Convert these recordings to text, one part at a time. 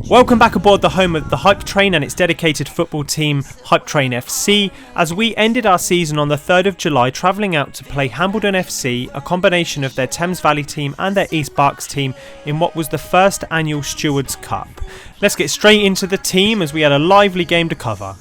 Welcome back aboard the home of the Hype Train and its dedicated football team, Hype Train FC, as we ended our season on the 3rd of July travelling out to play Hambledon FC, a combination of their Thames Valley team and their East Berks team, in what was the first annual Stewards Cup. Let's get straight into the team as we had a lively game to cover.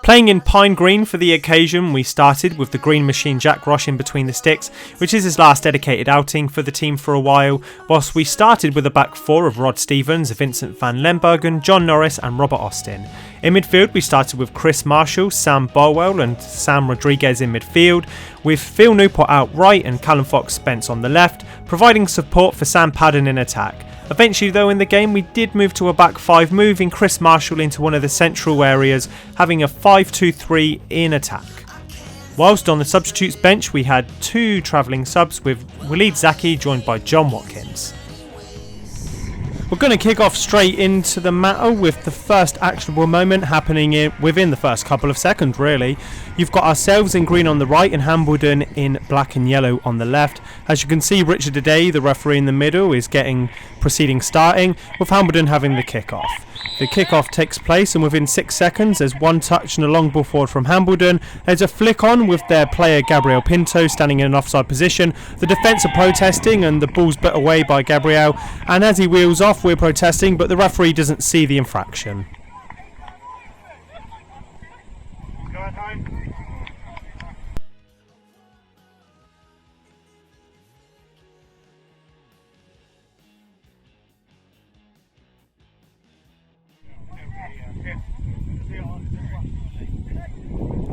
Playing in Pine Green for the occasion, we started with the Green Machine Jack Roche in between the sticks, which is his last dedicated outing for the team for a while, whilst we started with a back four of Rod Stevens, Vincent van Lembergen, John Norris and Robert Austin. In midfield we started with Chris Marshall, Sam Bolwell and Sam Rodriguez in midfield, with Phil Newport out right and Callum Fox-Spence on the left, providing support for Sam Padden in attack. Eventually though in the game we did move to a back five, moving Chris Marshall into one of the central areas, having a 5-2-3 in attack. Whilst on the substitutes bench we had two travelling subs with Waleed Zaki joined by John Watkins. We're going to kick off straight into the matter with the first actionable moment happening within the first couple of seconds really. You've got ourselves in green on the right and Hambledon in black and yellow on the left. As you can see, Richard Aday, the referee in the middle, is getting proceeding starting, with Hambledon having the kick-off. The kick-off takes place and within 6 seconds there's one touch and a long ball forward from Hambledon. There's a flick on with their player Gabriel Pinto standing in an offside position. The defence are protesting and the ball's put away by Gabriel, and as he wheels off we're protesting, but the referee doesn't see the infraction.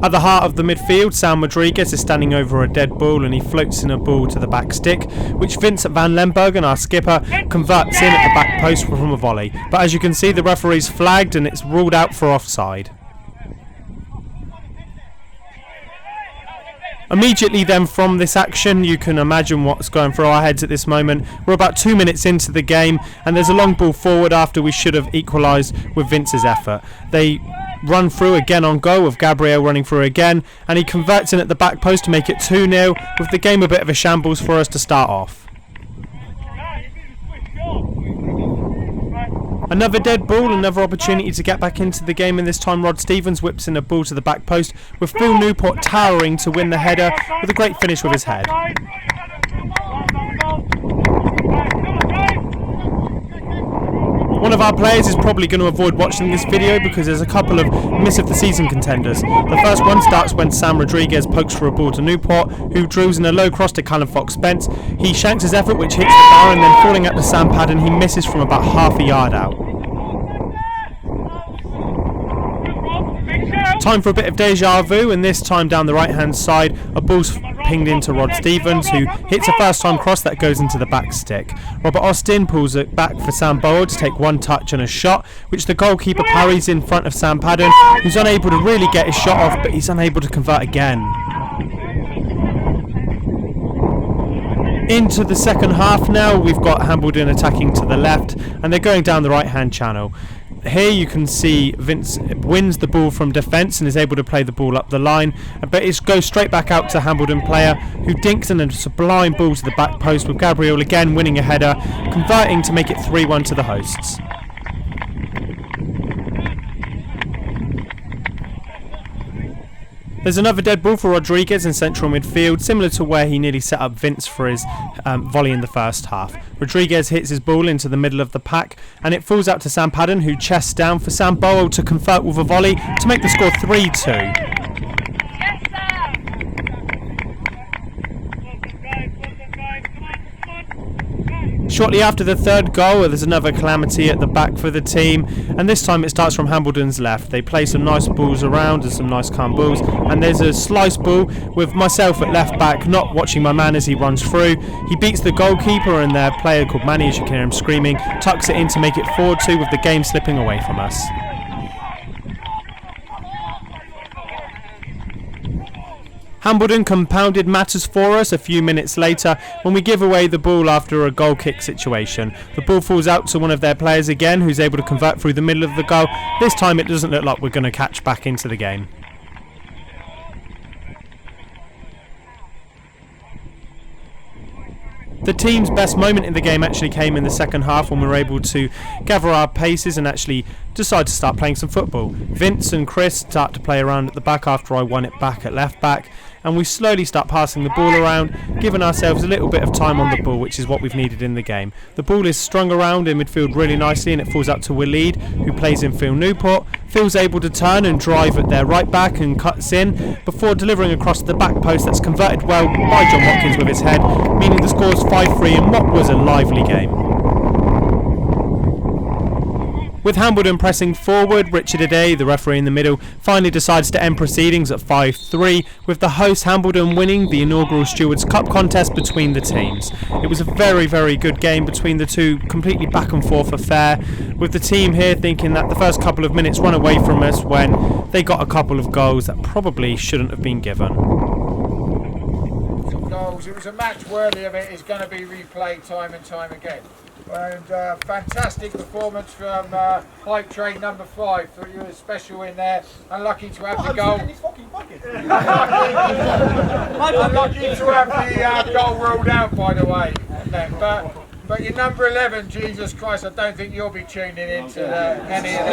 At the heart of the midfield, Sam Rodriguez is standing over a dead ball and he floats in a ball to the back stick, which Vincent van Lembergen, our skipper, converts in at the back post from a volley. But as you can see, the referee's flagged and it's ruled out for offside. Immediately then from this action, you can imagine what's going through our heads at this moment. We're about 2 minutes into the game and there's a long ball forward after we should have equalised with Vince's effort. They run through again on goal with Gabriel running through again and he converts in at the back post to make it 2-0, with the game a bit of a shambles for us to start off. Another dead ball, another opportunity to get back into the game, and this time Rod Stevens whips in a ball to the back post with Phil Newport towering to win the header with a great finish with his head. One of our players is probably going to avoid watching this video because there's a couple of miss of the season contenders. The first one starts when Sam Rodriguez pokes for a ball to Newport, who drills in a low cross to Callum Fox-Spence. He shanks his effort, which hits the bar, and then falling out to Sam Padden, he misses from about half a yard out. Time for a bit of deja vu, and this time down the right hand side a ball's pinged into Rod Stevens, who hits a first time cross that goes into the back stick. Robert Austin pulls it back for Sam Bolwell to take one touch and a shot, which the goalkeeper parries in front of Sam Padden, who's unable to really get his shot off, but he's unable to convert again. Into the second half now, we've got Hambledon attacking to the left and they're going down the right hand channel. Here you can see Vince wins the ball from defence and is able to play the ball up the line, but it goes straight back out to Hambledon player, who dinks in a sublime ball to the back post, with Gabriel again winning a header, converting to make it 3-1 to the hosts. There's another dead ball for Rodriguez in central midfield, similar to where he nearly set up Vince for his volley in the first half. Rodriguez hits his ball into the middle of the pack and it falls out to Sam Padden, who chests down for Sam Bolwell to convert with a volley to make the score 3-2. Shortly after the third goal, there's another calamity at the back for the team, and this time it starts from Hambledon's left. They play some nice balls around and some nice calm balls, and there's a slice ball with myself at left back not watching my man as he runs through. He beats the goalkeeper and their player called Manny, as you can hear him screaming, tucks it in to make it 4-2 with the game slipping away from us. Hambledon compounded matters for us a few minutes later when we give away the ball after a goal kick situation. The ball falls out to one of their players again, who's able to convert through the middle of the goal. This time it doesn't look like we're going to catch back into the game. The team's best moment in the game actually came in the second half when we were able to gather our paces and actually decide to start playing some football. Vince and Chris start to play around at the back after I won it back at left back, and we slowly start passing the ball around, giving ourselves a little bit of time on the ball, which is what we've needed in the game. The ball is strung around in midfield really nicely and it falls up to Waleed, who plays in Phil Newport. Phil's able to turn and drive at their right back and cuts in before delivering across the back post. That's converted well by John Watkins with his head, meaning the score's 5-3 in what was a lively game. With Hambledon pressing forward, Richard Ade, the referee in the middle, finally decides to end proceedings at 5-3, with the host Hambledon winning the inaugural Stewards Cup contest between the teams. It was a very, very good game between the two, completely back and forth affair, with the team here thinking that the first couple of minutes run away from us when they got a couple of goals that probably shouldn't have been given. Goals. It was a match worthy of it. It's going to be replayed time and time again. And fantastic performance from Hype Train number 5. Thought you were special in there. Unlucky to have the goal. Unlucky to have the goal ruled out, by the way. But your number 11, Jesus Christ, I don't think you'll be tuning into any of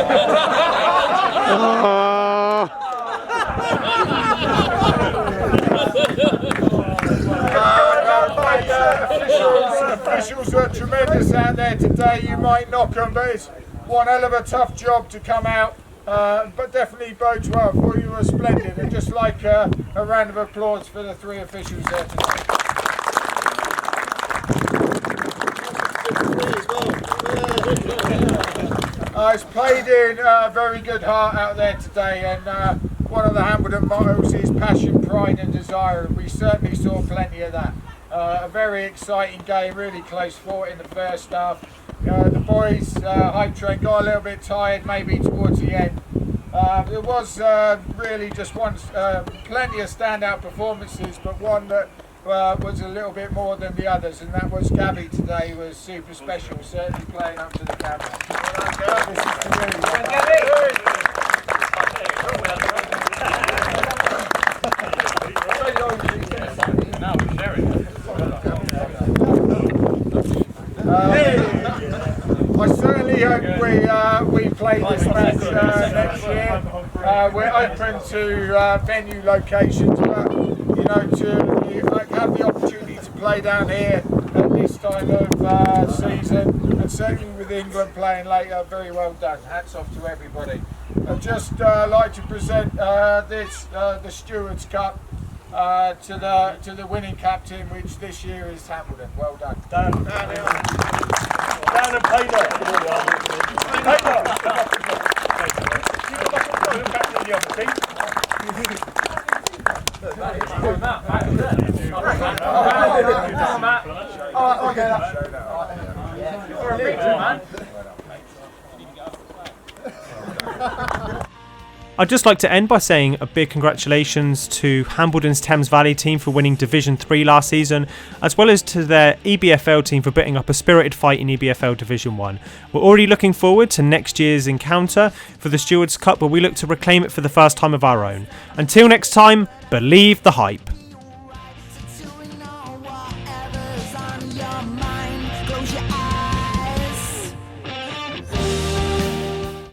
Officials are tremendous out there today. You might knock them, but it's one hell of a tough job to come out. But definitely bodes well. For you were splendid, and just like a round of applause for the 3 officials there today. It's played in a very good heart out there today, and one of the Hambledon mottos is passion, pride and desire, and we certainly saw plenty of that. A very exciting game, really close fought in the first half. The boys, Hype Train, got a little bit tired maybe towards the end. It was really just plenty of standout performances, but one that was a little bit more than the others, and that was Gabby today. Was super special, certainly playing up to the camera. This is to really I certainly hope we play this match next year. We're open to venue locations, but you know, to have the opportunity to play down here at this time of season, and certainly with England playing later, very well done. Hats off to everybody. I'd just like to present the Stewards Cup to the winning captain, which this year is Hambledon. Well done. Dan and Taylor. I'd just like to end by saying a big congratulations to Hambledon's Thames Valley team for winning Division 3 last season, as well as to their EBFL team for putting up a spirited fight in EBFL Division 1. We're already looking forward to next year's encounter for the Stewards Cup, where we look to reclaim it for the first time of our own. Until next time, believe the hype.